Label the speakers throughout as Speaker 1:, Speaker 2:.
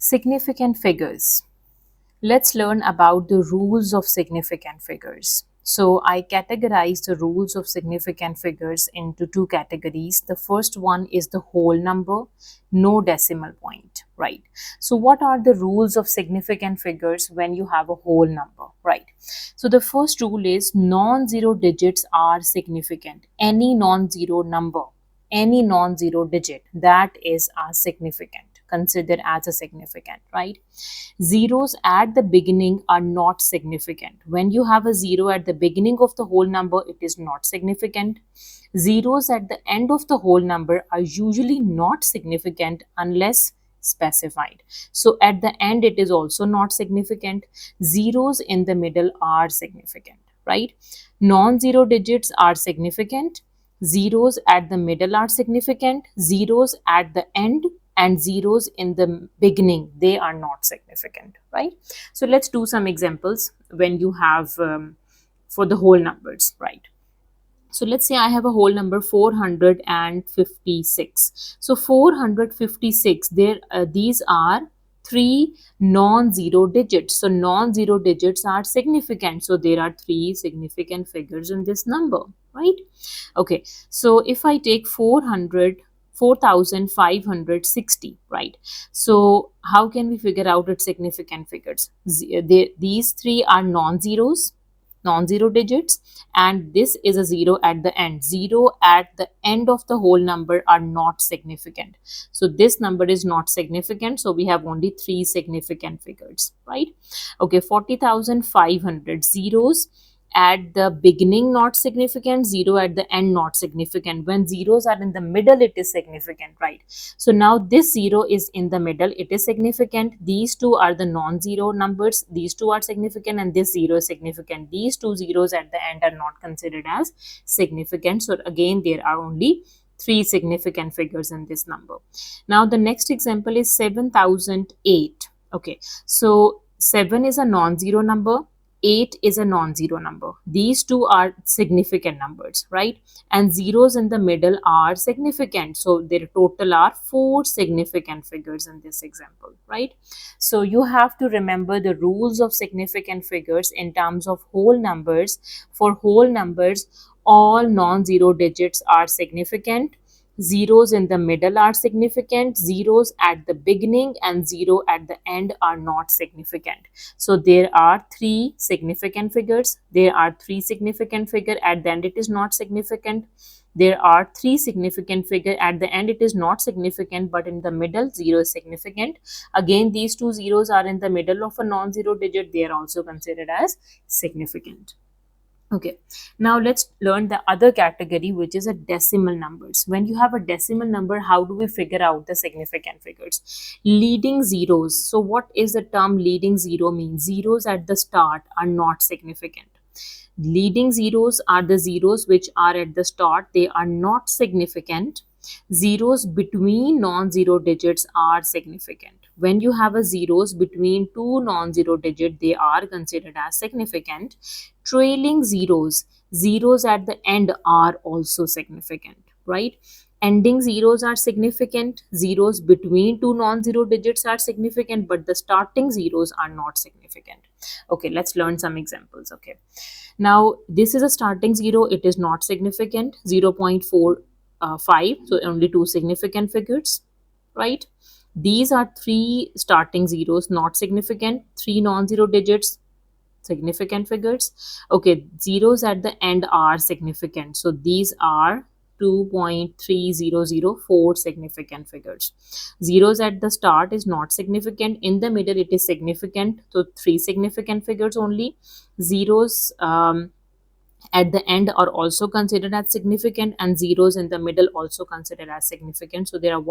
Speaker 1: Significant figures. Let's learn about the rules of significant figures. So I categorize the rules of significant figures into two categories. The first one is the whole number, no decimal point, right? So what are the rules of significant figures when you have a whole number, right? So the first rule is non-zero digits are significant. Any non-zero digit that is significant, considered as a significant, right? Zeros at the beginning are not significant. When you have a zero at the beginning of the whole number, it is not significant. Zeros at the end of the whole number are usually not significant unless specified. So at the end, it is also not significant. Zeros in the middle are significant, right? Non-zero digits are significant. Zeros at the middle are significant. Zeros at the end and zeros in the beginning, they are not significant, right? So let's do some examples when you have for the whole numbers, right? So let's say I have a whole number 456. So 456, these are three non-zero digits. So non-zero digits are significant. So there are three significant figures in this number, right? Okay, so if I take 4,560, right? So how can we figure out its significant figures? These three are non-zero digits, and this is a zero at the end. Zero at the end of the whole number are not significant. So this number is not significant. So we have only three significant figures, right? Okay, 40,500 zeros at the beginning not significant, zero at the end not significant. When zeros are in the middle, it is significant, right? So now this zero is in the middle, it is significant. These two are the non-zero numbers, these two are significant, and this zero is significant. These two zeros at the end are not considered as significant. So again, there are only three significant figures in this number. Now the next example is 7,008. Okay, so 7 is a non-zero number, 8 is a non-zero number. These two are significant numbers, right? And zeros in the middle are significant. So their total are four significant figures in this example, right? So you have to remember the rules of significant figures in terms of whole numbers. For whole numbers, all non-zero digits are significant. Zeros in the middle are significant. Zeros at the beginning and zero at the end are not significant. So there are three significant figures. There are three significant figure at the end, it is not significant. There are three significant figure at the end, it is not significant, but in the middle, zero is significant. Again, these two zeros are in the middle of a non-zero digit. They are also considered as significant. Okay, now let's learn the other category, which is a decimal numbers. When you have a decimal number, how do we figure out the significant figures? Leading zeros. So what is the term leading zero mean? Zeros at the start are not significant. Leading zeros are the zeros which are at the start. They are not significant. Zeros between non-zero digits are significant. When you have a zeros between two non-zero digits, they are considered as significant. Trailing zeros, zeros at the end are also significant, right? Ending zeros are significant. Zeros between two non-zero digits are significant, but the starting zeros are not significant. Okay, let's learn some examples. Okay, now this is a starting zero, it is not significant, 0.45, so only two significant figures, right? These are three starting zeros, not significant, three non-zero digits, significant figures. Okay, zeros at the end are significant, so these are 2.3004 significant figures. Zeros at the start is not significant, in the middle it is significant, so three significant figures only. Zeros at the end are also considered as significant, and zeros in the middle also considered as significant. So there are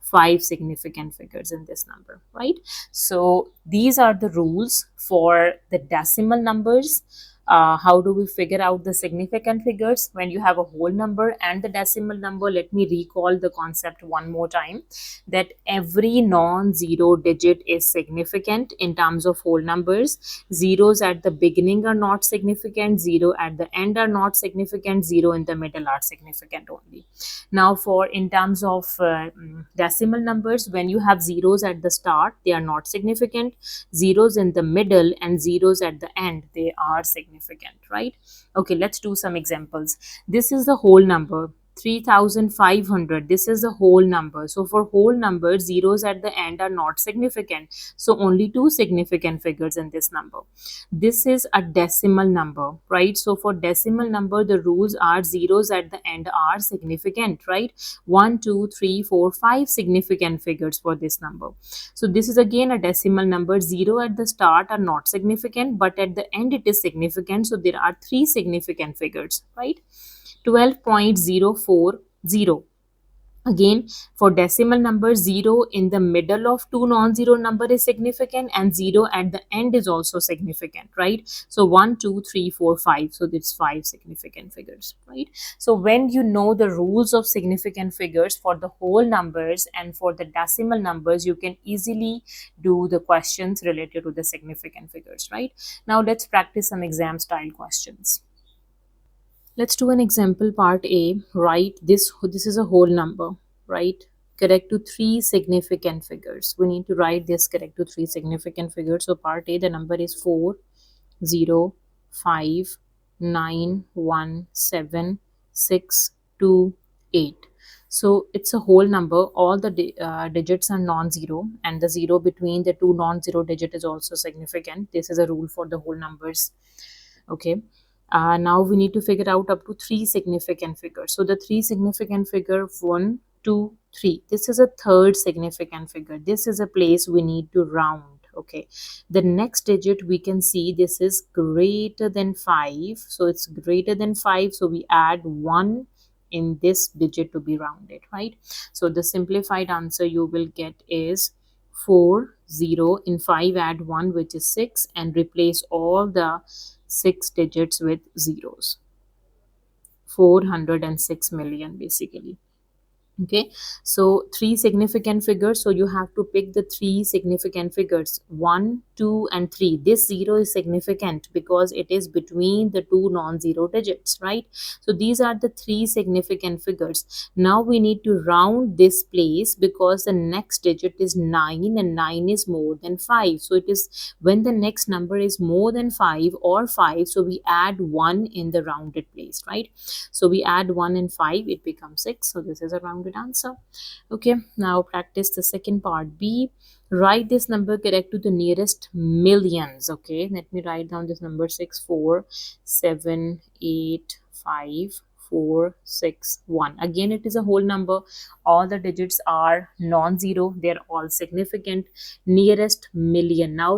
Speaker 1: 5 significant figures in this number, right? So these are the rules for the decimal numbers. how do we figure out the significant figures when you have a whole number and the decimal number? Let me recall the concept one more time, that every non-zero digit is significant in terms of whole numbers. Zeros at the beginning are not significant, zero at the end are not significant, zero in the middle are significant only. Now for in terms of decimal numbers, when you have zeros at the start, they are not significant, zeros in the middle and zeros at the end, they are significant, right? Okay, let's do some examples. This is the whole number 3500. This is a whole number. So for whole numbers, zeros at the end are not significant. So only two significant figures in this number. This is a decimal number, right? So for decimal number, the rules are zeros at the end are significant, right? 1, 2, 3, 4, 5 significant figures for this number. So this is again a decimal number. Zero at the start are not significant, but at the end it is significant. So there are three significant figures, right? 12.040. Again, for decimal number, 0 in the middle of two non-zero number is significant, and 0 at the end is also significant, right? So 1, 2, 3, 4, 5. So it's five significant figures, right? So when you know the rules of significant figures for the whole numbers and for the decimal numbers, you can easily do the questions related to the significant figures, right? Now let's practice some exam style questions. Let's do an example part A, right? This is a whole number, right? Correct to three significant figures. We need to write this correct to three significant figures. So part A, the number is 4, 0, 5, 9, 1, 7, 6, 2, 8. So it's a whole number. All the digits are non-zero, and the zero between the two non-zero digit is also significant. This is a rule for the whole numbers. Okay. Now we need to figure out up to three significant figures. So the three significant figure, 1, 2, 3. This is a third significant figure. This is a place we need to round. Okay. The next digit we can see this is greater than 5. So it's greater than 5. So we add 1 in this digit to be rounded, right? So the simplified answer you will get is 4, 0. In 5 add 1, which is 6, and replace all the 6 digits with zeros. 406 million basically. Okay, so three significant figures. So you have to pick the three significant figures, 1, 2, and 3. This zero is significant because it is between the two non-zero digits, right? So these are the three significant figures. Now we need to round this place because the next digit is 9, and 9 is more than 5. So it is when the next number is more than 5 or 5, so we add 1 in the rounded place, right? So we add 1 and 5, it becomes 6. So this is a rounded answer. Okay, now practice the second part B. Write this number correct to the nearest millions. Okay, let me write down this number: 6, 4, 7, 8, 5, 4, 6, 1. Again, it is a whole number. All the digits are non-zero. They're all significant. Nearest million. Now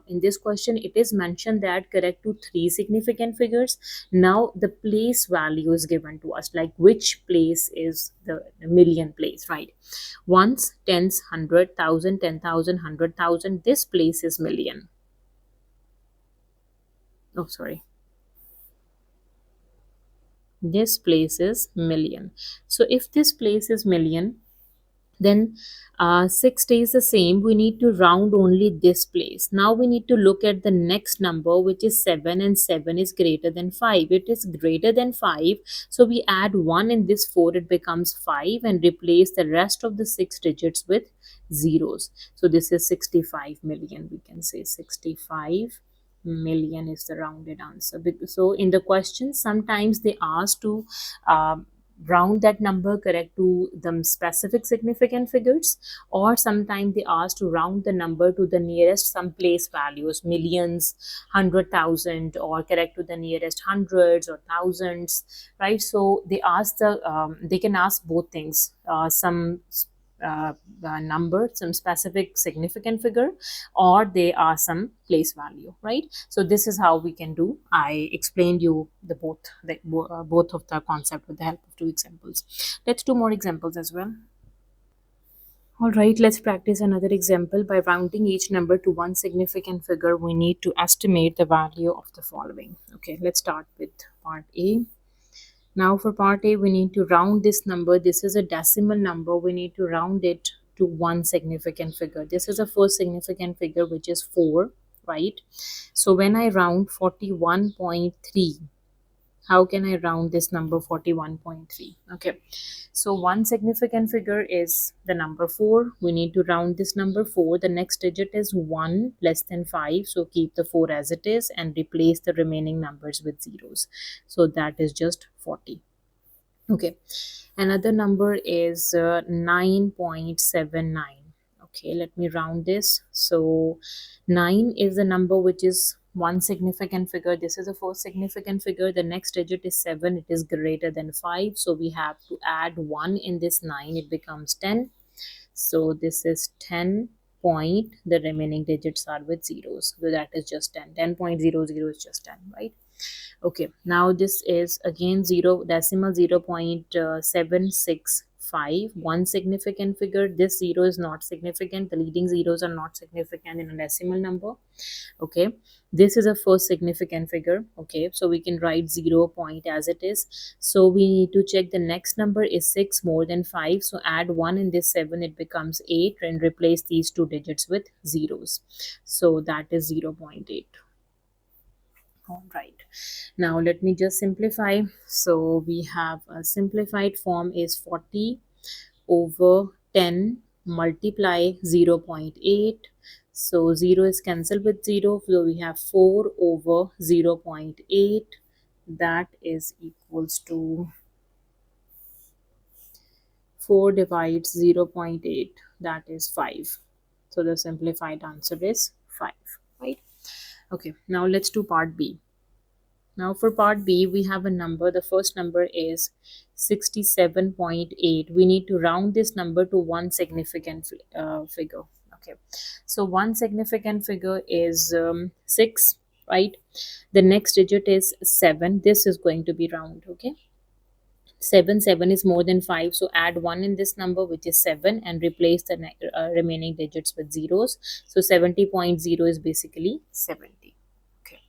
Speaker 1: in this question, it is mentioned that correct to three significant figures. Now the place value is given to us, like which place is the million place, right? Ones, tens, 100,000, 10,000, 100,000. This place is million. Oh, sorry. This place is million. So if this place is million, then 6 stays the same. We need to round only this place. Now we need to look at the next number, which is 7, and 7 is greater than 5. It is greater than 5, so we add 1 in this 4, it becomes 5, and replace the rest of the 6 digits with zeros. So this is 65 million. We can say 65 million is the rounded answer. So in the question, sometimes they ask to round that number correct to the specific significant figures, or sometimes they ask to round the number to the nearest some place values, millions, 100,000, or correct to the nearest hundreds or thousands, right? So they ask they can ask both things, some number, some specific significant figure, or they are some place value, right? So this is how we can do. I explained you the both of the concept with the help of two examples. Let's do more examples as well. All right, let's practice another example. By rounding each number to one significant figure, we need to estimate the value of the following. Okay, let's start with part A. Now for part A, we need to round this number. This is a decimal number. We need to round it to one significant figure. This is the first significant figure, which is 4, right? So when I round 41.3, how can I round this number 41.3? Okay, so one significant figure is the number 4. We need to round this number 4. The next digit is 1 less than 5. So keep the 4 as it is and replace the remaining numbers with zeros. So that is just 40. Okay, another number is 9.79. Okay, let me round this. So 9 is the number which is one significant figure. This is the first significant figure. The next digit is 7. It is greater than 5. So we have to add 1 in this 9. It becomes 10. So this is 10 point. The remaining digits are with zeros. So that is just 10. 10.00 is just 10, right? Okay, now this is again 0 decimal 0.765, one significant figure. This 0 is not significant. The leading zeros are not significant in a decimal number. Okay, this is a first significant figure. Okay, so we can write 0 point as it is. So we need to check the next number is 6 more than 5. So add 1 in this 7, it becomes 8, and replace these two digits with zeros. So that is 0.8. All right, now let me just simplify. So we have a simplified form is 40 over 10 multiply 0.8. So 0 is cancelled with 0. So we have 4 over 0.8. That is equals to 4 divides 0.8. That is 5. So the simplified answer is 5. Right? Okay, now let's do part B. Now for part B, we have a number. The first number is 67.8. We need to round this number to one significant figure. Okay, so one significant figure is 6, right? The next digit is 7. This is going to be round, okay? 7 is more than 5, so add 1 in this number, which is 7, and replace the remaining digits with zeros. So 70.0 is basically 70. Okay,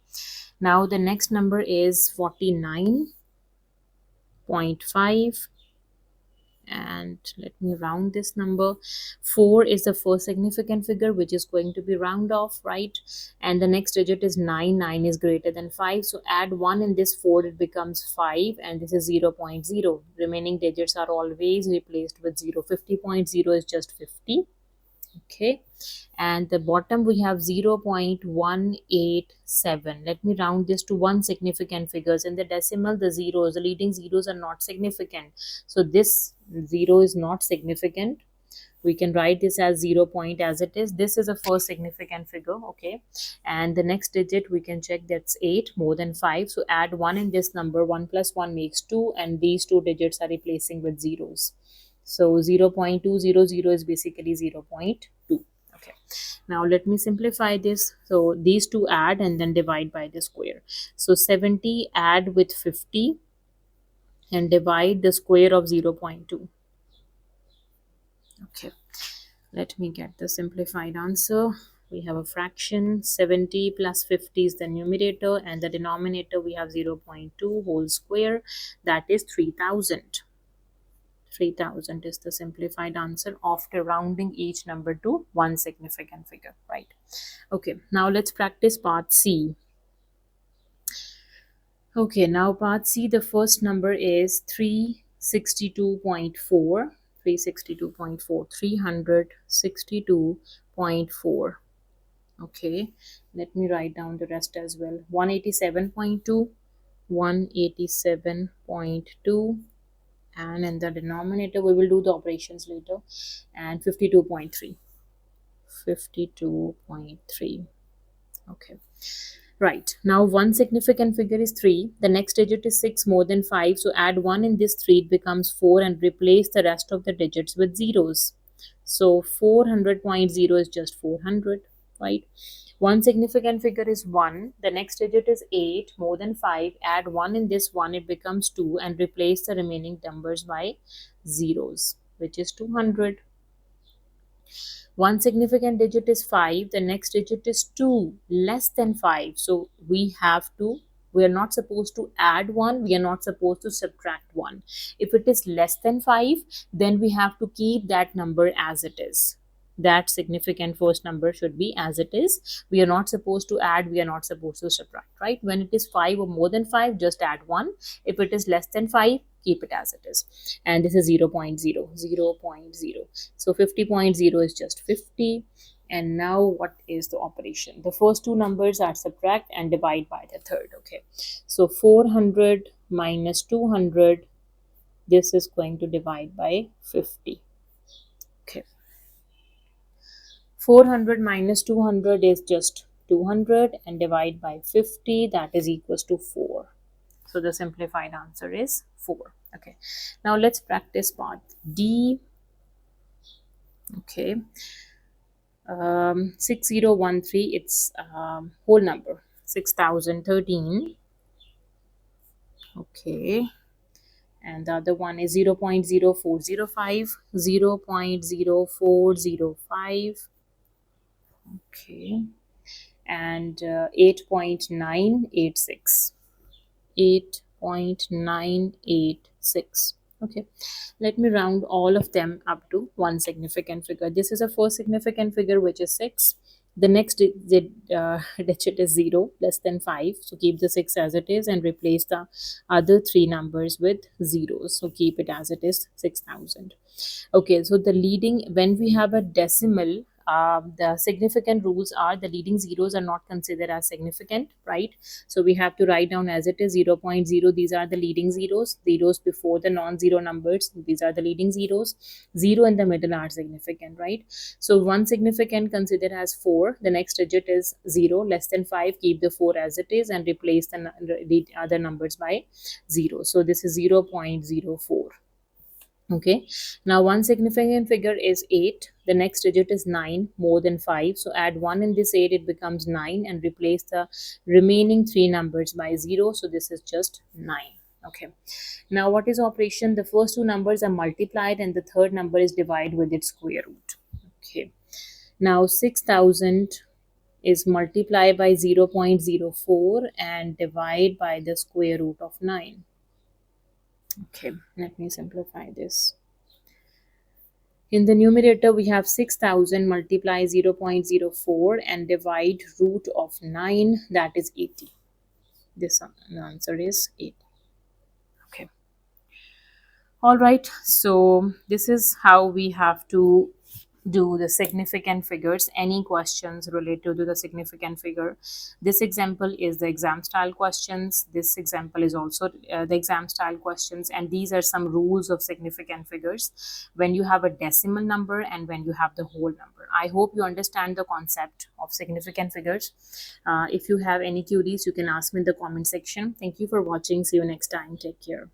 Speaker 1: now the next number is 49.5, and let me round this number. 4 is the first significant figure, which is going to be round off, right? And the next digit is 9. 9 is greater than 5, so add 1 in this 4, it becomes 5, and this is 0.0. Remaining digits are always replaced with 0. 50.0 is just 50. Okay, and the bottom we have 0.187. Let me round this to one significant figures. In the decimal, the zeros, the leading zeros are not significant, so this 0 is not significant. We can write this as 0 point as it is. This is a first significant figure. Okay, and the next digit we can check, that's 8 more than 5, so add 1 in this number. 1 plus 1 makes 2, and these two digits are replacing with zeros. So 0.200 is basically 0.2. Okay, now let me simplify this. So these two add and then divide by the square. So 70 add with 50 and divide the square of 0.2. Okay, let me get the simplified answer. We have a fraction. 70 plus 50 is the numerator, and the denominator we have 0.2 whole square. That is 3000. 3000 is the simplified answer after rounding each number to one significant figure, right? Okay, now let's practice part C. Okay, now part C, the first number is 362.4. 362.4. 362.4. Okay, let me write down the rest as well. 187.2. 187.2. And in the denominator we will do the operations later, and 52.3. 52.3. Okay, right, now one significant figure is 3. The next digit is 6 more than 5, so add 1 in this 3, it becomes 4, and replace the rest of the digits with zeros. So 400.0 is just 400, right? One significant figure is 1. The next digit is 8 more than 5. Add 1 in this 1, it becomes 2, and replace the remaining numbers by zeros, which is 200. One significant digit is 5, the next digit is 2, less than 5. So we are not supposed to add 1, we are not supposed to subtract 1. If it is less than 5, then we have to keep that number as it is. That significant first number should be as it is. We are not supposed to add, we are not supposed to subtract, right? When it is 5 or more than 5, just add 1. If it is less than 5, keep it as it is. And this is 0 0.0, 0 0.0. So 50.0 is just 50. And now what is the operation? The first two numbers are subtract and divide by the third. Okay, so 400 minus 200, this is going to divide by 50. Okay, 400 minus 200 is just 200, and divide by 50, that is equals to 4. So the simplified answer is 4. Okay, now let's practice part D. Okay, 6013, it's whole number, 6013. Okay, and the other one is 0 0.0405, 0 0.0405. Okay, and 8.986, 8.986. Okay, let me round all of them up to one significant figure. This is a first significant figure, which is 6. The next digit is 0, less than 5. So keep the 6 as it is and replace the other three numbers with zeros. So keep it as it is, 6,000. Okay, so the leading, when we have a decimal, the significant rules are the leading zeros are not considered as significant, right? So we have to write down as it is 0 0.0. These are the leading zeros. Zeros before the non-zero numbers, these are the leading zeros. 0 in the middle are significant, right? So one significant considered as 4. The next digit is 0, less than 5. Keep the 4 as it is and replace the other numbers by 0. So this is 0 0.04. Okay, now one significant figure is 8. The next digit is 9, more than 5. So add 1 in this 8, it becomes 9, and replace the remaining three numbers by 0. So this is just 9. Okay, now what is operation? The first two numbers are multiplied and the third number is divided with its square root. Okay, now 6000 is multiplied by 0 0.04 and divide by the square root of 9. Okay, let me simplify this. In the numerator, we have 6000 multiply 0 0.04 and divide root of 9, that is 80. This one, the answer is 80. Okay. All right, so this is how we have to do the significant figures. Any questions related to the significant figure? This example is the exam style questions. This example is also the exam style questions, and these are some rules of significant figures when you have a decimal number and when you have the whole number. I hope you understand the concept of significant figures. If you have any queries, you can ask me in the comment section. Thank you for watching. See you next time. Take care.